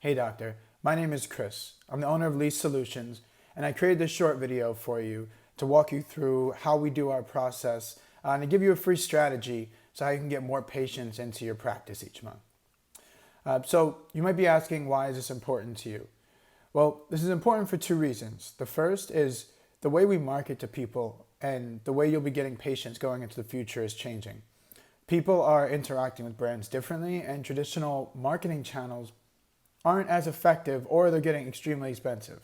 Hey doctor, my name is Chris. I'm the owner of Lease Solutions, and I created this short video for you to walk you through how we do our process and to give you a free strategy so how you can get more patients into your practice each month. So you might be asking, why is this important to you? Well, this is important for two reasons. The first is the way we market to people and the way you'll be getting patients going into the future is changing. People are interacting with brands differently, and traditional marketing channels aren't as effective, or they're getting extremely expensive.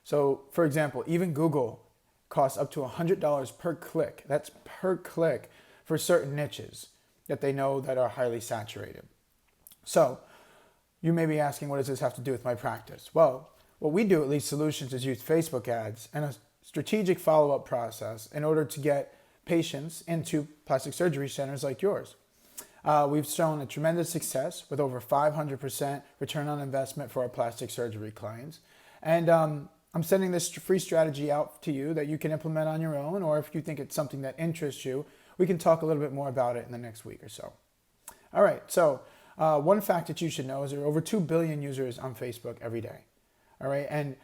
So for example, even Google costs up to $100 per click. That's per click for certain niches that they know that are highly saturated. So you may be asking, what does this have to do with my practice? Well, what we do at Lease Solutions is use Facebook ads and a strategic follow-up process in order to get patients into plastic surgery centers like yours. We've shown a tremendous success with over 500% return on investment for our plastic surgery clients. And I'm sending this free strategy out to you that you can implement on your own, or if you think it's something that interests you, we can talk a little bit more about it in the next week or so. All right, so one fact that you should know is there are over 2 billion users on Facebook every day. All right, and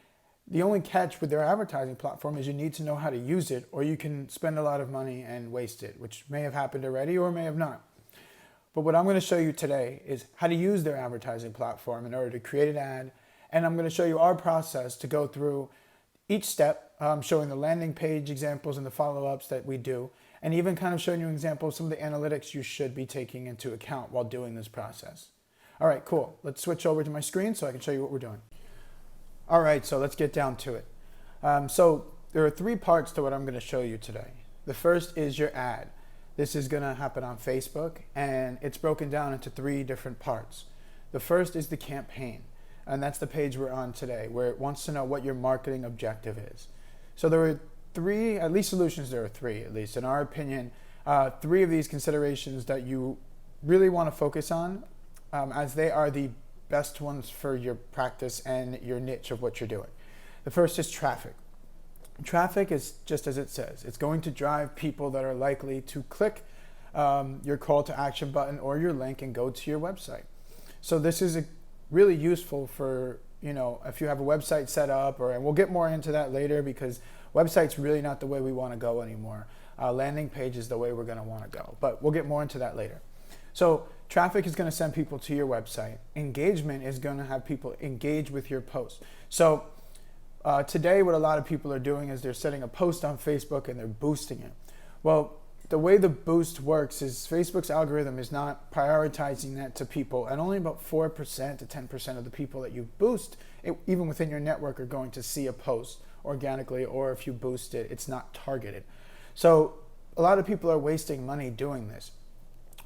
the only catch with their advertising platform is you need to know how to use it, or you can spend a lot of money and waste it, which may have happened already or may have not. But what I'm going to show you today is how to use their advertising platform in order to create an ad. And I'm going to show you our process to go through each step, showing the landing page examples and the follow-ups that we do, and even kind of showing you an example of some of the analytics you should be taking into account while doing this process. All right, cool. Let's switch over to my screen so I can show you what we're doing. All right, so let's get down to it. So there are 3 parts to what I'm going to show you today. The first is your ad. This is going to happen on Facebook, and it's broken down into 3 different parts. The first is the campaign, and that's the page we're on today, where it wants to know what your marketing objective is. So there are 3, at Lease Solutions, there are 3, at least in our opinion, 3 of these considerations that you really want to focus on, as they are the best ones for your practice and your niche of what you're doing. The first is traffic. Traffic is just as it says. It's going to drive people that are likely to click your call to action button or your link and go to your website. So this is really useful for, if you have a website set up, and we'll get more into that later because website's really not the way we want to go anymore. Landing page is the way we're going to want to go, but we'll get more into that later. So traffic is going to send people to your website. Engagement is going to have people engage with your post. So today what a lot of people are doing is they're setting a post on Facebook and they're boosting it. Well, the way the boost works is Facebook's algorithm is not prioritizing that to people, and only about 4% to 10% of the people that you boost, even within your network, are going to see a post organically, or if you boost it, it's not targeted. So a lot of people are wasting money doing this.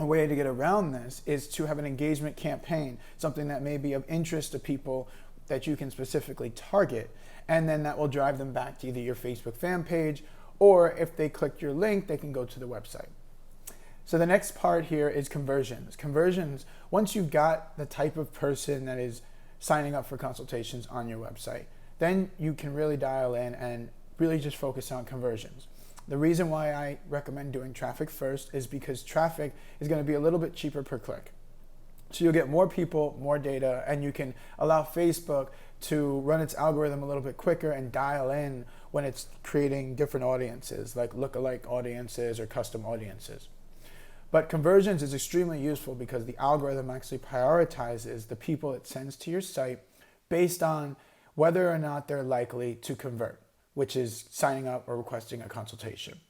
A way to get around this is to have an engagement campaign, something that may be of interest to people that you can specifically target, and then that will drive them back to either your Facebook fan page, or if they click your link, they can go to the website. So the next part here is conversions. Conversions, once you've got the type of person that is signing up for consultations on your website, then you can really dial in and really just focus on conversions. The reason why I recommend doing traffic first is because traffic is going to be a little bit cheaper per click. So you'll get more people, more data, and you can allow Facebook to run its algorithm a little bit quicker and dial in when it's creating different audiences, like lookalike audiences or custom audiences. But conversions is extremely useful because the algorithm actually prioritizes the people it sends to your site based on whether or not they're likely to convert, which is signing up or requesting a consultation.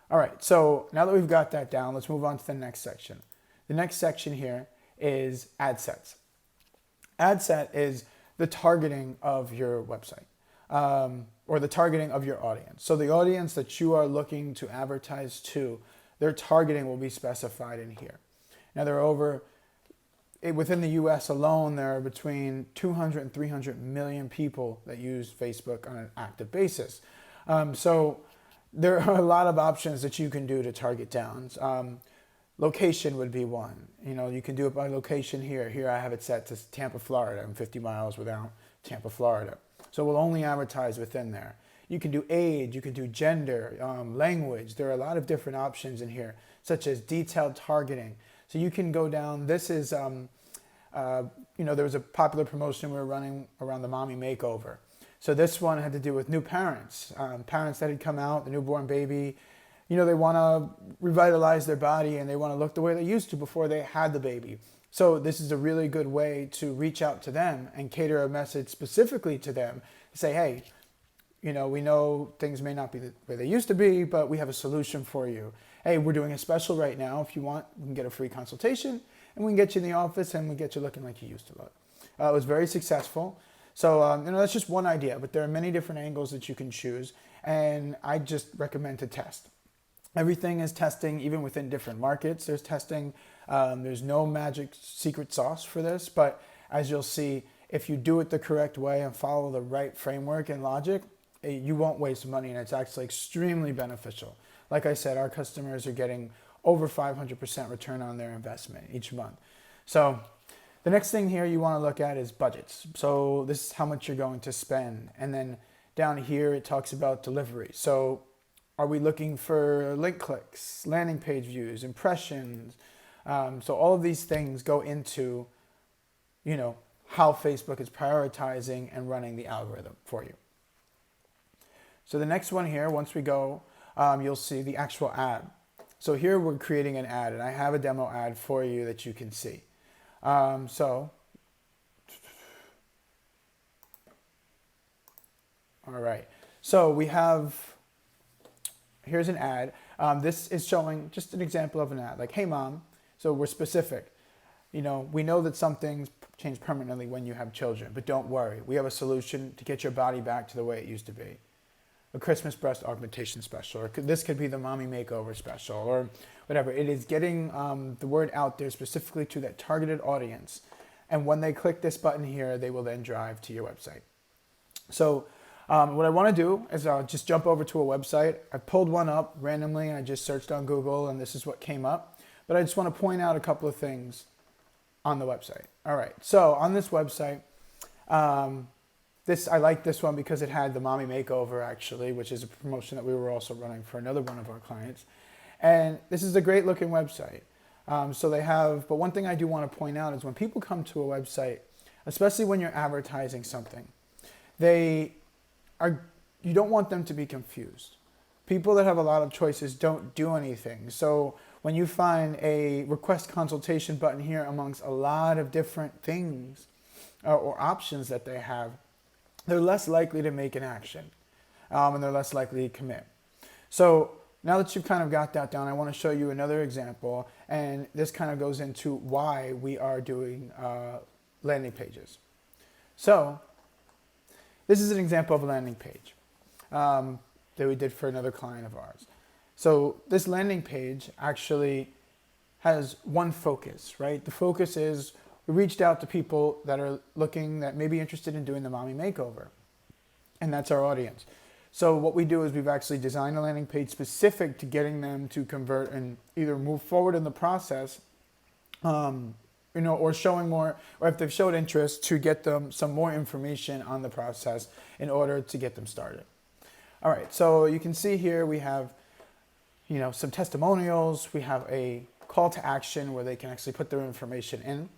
All right, so now that we've got that down, let's move on to the next section. The next section here is ad sets. Ad set is the targeting of your website, or the targeting of your audience. So the audience that you are looking to advertise to, their targeting will be specified in here. Now there are within the US alone, there are between 200 and 300 million people that use Facebook on an active basis. So there are a lot of options that you can do to target down. Location would be one. You can do it by location here. Here I have it set to Tampa, Florida. I'm 50 miles without Tampa, Florida. So we'll only advertise within there. You can do age, you can do gender, language. There are a lot of different options in here, such as detailed targeting. So you can go down, this is there was a popular promotion we were running around the mommy makeover. So this one had to do with new parents, parents that had come out, the newborn baby. They want to revitalize their body and they want to look the way they used to before they had the baby. So this is a really good way to reach out to them and cater a message specifically to them. Say, hey, we know things may not be the way they used to be, but we have a solution for you. Hey, we're doing a special right now. If you want, we can get a free consultation and we can get you in the office and we get you looking like you used to look. It was very successful. So, that's just one idea, but there are many different angles that you can choose. And I just recommend to test. Everything is testing, even within different markets. There's testing. There's no magic secret sauce for this, but as you'll see, if you do it the correct way and follow the right framework and logic, you won't waste money, and it's actually extremely beneficial. Like I said, our customers are getting over 500% return on their investment each month. So the next thing here you want to look at is budgets. So this is how much you're going to spend. And then down here it talks about delivery. So are we looking for link clicks, landing page views, impressions? So all of these things go into, how Facebook is prioritizing and running the algorithm for you. So the next one here, once we go, you'll see the actual ad. So here we're creating an ad, and I have a demo ad for you that you can see. All right. So we have, here's an ad. This is showing just an example of an ad. Like, hey, mom. So we're specific. We know that some things change permanently when you have children, but don't worry. We have a solution to get your body back to the way it used to be. A Christmas breast augmentation special, or this could be the mommy makeover special, or whatever. It is getting the word out there specifically to that targeted audience. And when they click this button here, they will then drive to your website. So what I want to do is I'll just jump over to a website. I pulled one up randomly. I just searched on Google, and this is what came up. But I just want to point out a couple of things on the website. All right. So on this website, I like this one because it had the mommy makeover, actually, which is a promotion that we were also running for another one of our clients. And this is a great looking website. But one thing I do want to point out is when people come to a website, especially when you're advertising something, you don't want them to be confused. People that have a lot of choices don't do anything. So when you find a request consultation button here amongst a lot of different things or options that they have, they're less likely to make an action, and they're less likely to commit. So now that you've kind of got that down, I want to show you another example, and this kind of goes into why we are doing landing pages. So this is an example of a landing page that we did for another client of ours. So this landing page actually has one focus, right? The focus is we reached out to people that may be interested in doing the mommy makeover. And that's our audience. So what we do is we've actually designed a landing page specific to getting them to convert and either move forward in the process, or showing more, or if they've showed interest, to get them some more information on the process in order to get them started. All right, so you can see here we have, some testimonials. We have a call to action where they can actually put their information in.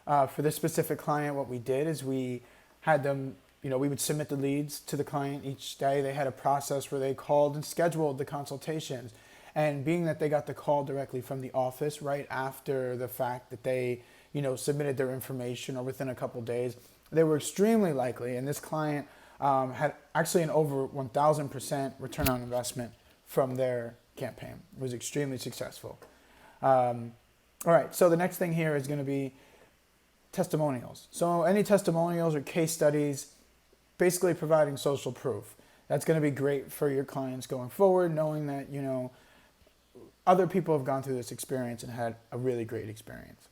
For this specific client, what we did is we had them, we would submit the leads to the client each day. They had a process where they called and scheduled the consultations. And being that they got the call directly from the office right after the fact that they, submitted their information, or within a couple days, they were extremely likely. And this client had actually an over 1,000% return on investment from their campaign. It was extremely successful. All right, so the next thing here is going to be testimonials. So any testimonials or case studies, basically providing social proof. That's going to be great for your clients going forward, knowing that, other people have gone through this experience and had a really great experience.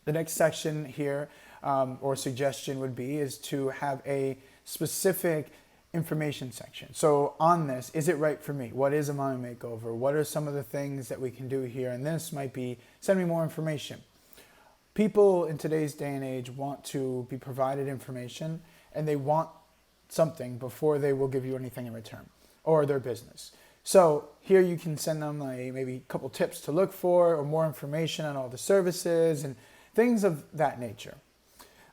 The next section here, or suggestion would be, is to have a specific information section. So on this, is it right for me? What is a mommy makeover? What are some of the things that we can do here? And this might be, send me more information. People in today's day and age want to be provided information, and they want something before they will give you anything in return, or their business. So here you can send them maybe a couple tips to look for, or more information on all the services, and things of that nature.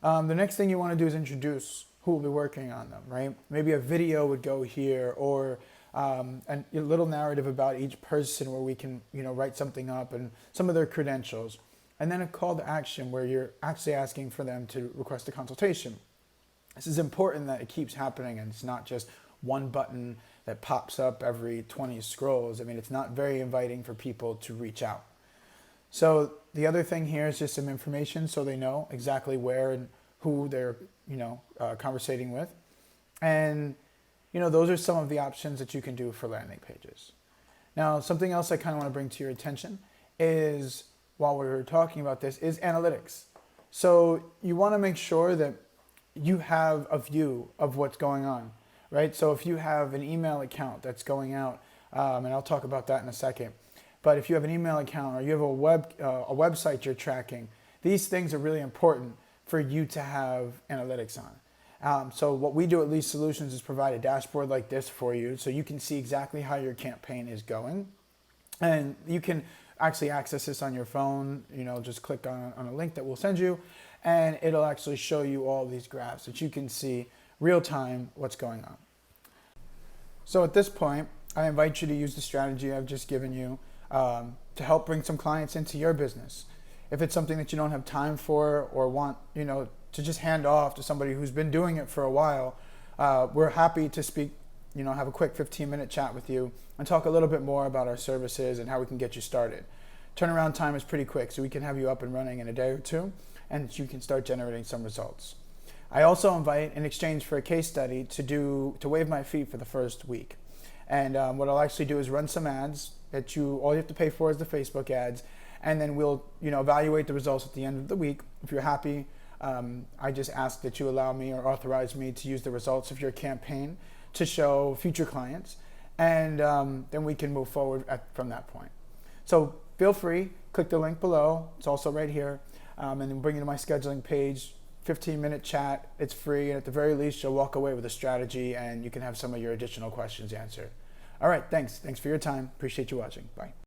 The next thing you want to do is introduce who will be working on them, right? Maybe a video would go here, or a little narrative about each person where we can, write something up and some of their credentials. And then a call to action where you're actually asking for them to request a consultation. This is important that it keeps happening and it's not just one button that pops up every 20 scrolls. I mean, it's not very inviting for people to reach out. So the other thing here is just some information so they know exactly where and who they're, conversating with. And, those are some of the options that you can do for landing pages. Now, something else I kind of want to bring to your attention is, while we were talking about this, is analytics. So you want to make sure that you have a view of what's going on, right? So if you have an email account that's going out, and I'll talk about that in a second, but if you have an email account or you have a website you're tracking, these things are really important for you to have analytics on. So what we do at Lease Solutions is provide a dashboard like this for you so you can see exactly how your campaign is going. And you can actually access this on your phone, just click on a link that we'll send you, and it'll actually show you all these graphs that you can see real time what's going on. So at this point, I invite you to use the strategy I've just given you to help bring some clients into your business. If it's something that you don't have time for or want, to just hand off to somebody who's been doing it for a while, we're happy to speak, have a quick 15-minute chat with you and talk a little bit more about our services and how we can get you started. Turnaround time is pretty quick, so we can have you up and running in a day or two, and you can start generating some results. I also invite, in exchange for a case study, to waive my fee for the first week. And what I'll actually do is run some ads that all you have to pay for is the Facebook ads, and then we'll evaluate the results at the end of the week. If you're happy, I just ask that you allow me or authorize me to use the results of your campaign to show future clients, and then we can move forward from that point. So feel free, click the link below. It's also right here, and then bring you to my scheduling page. 15-minute chat. It's free, and at the very least, you'll walk away with a strategy, and you can have some of your additional questions answered. All right, thanks. Thanks for your time. Appreciate you watching. Bye.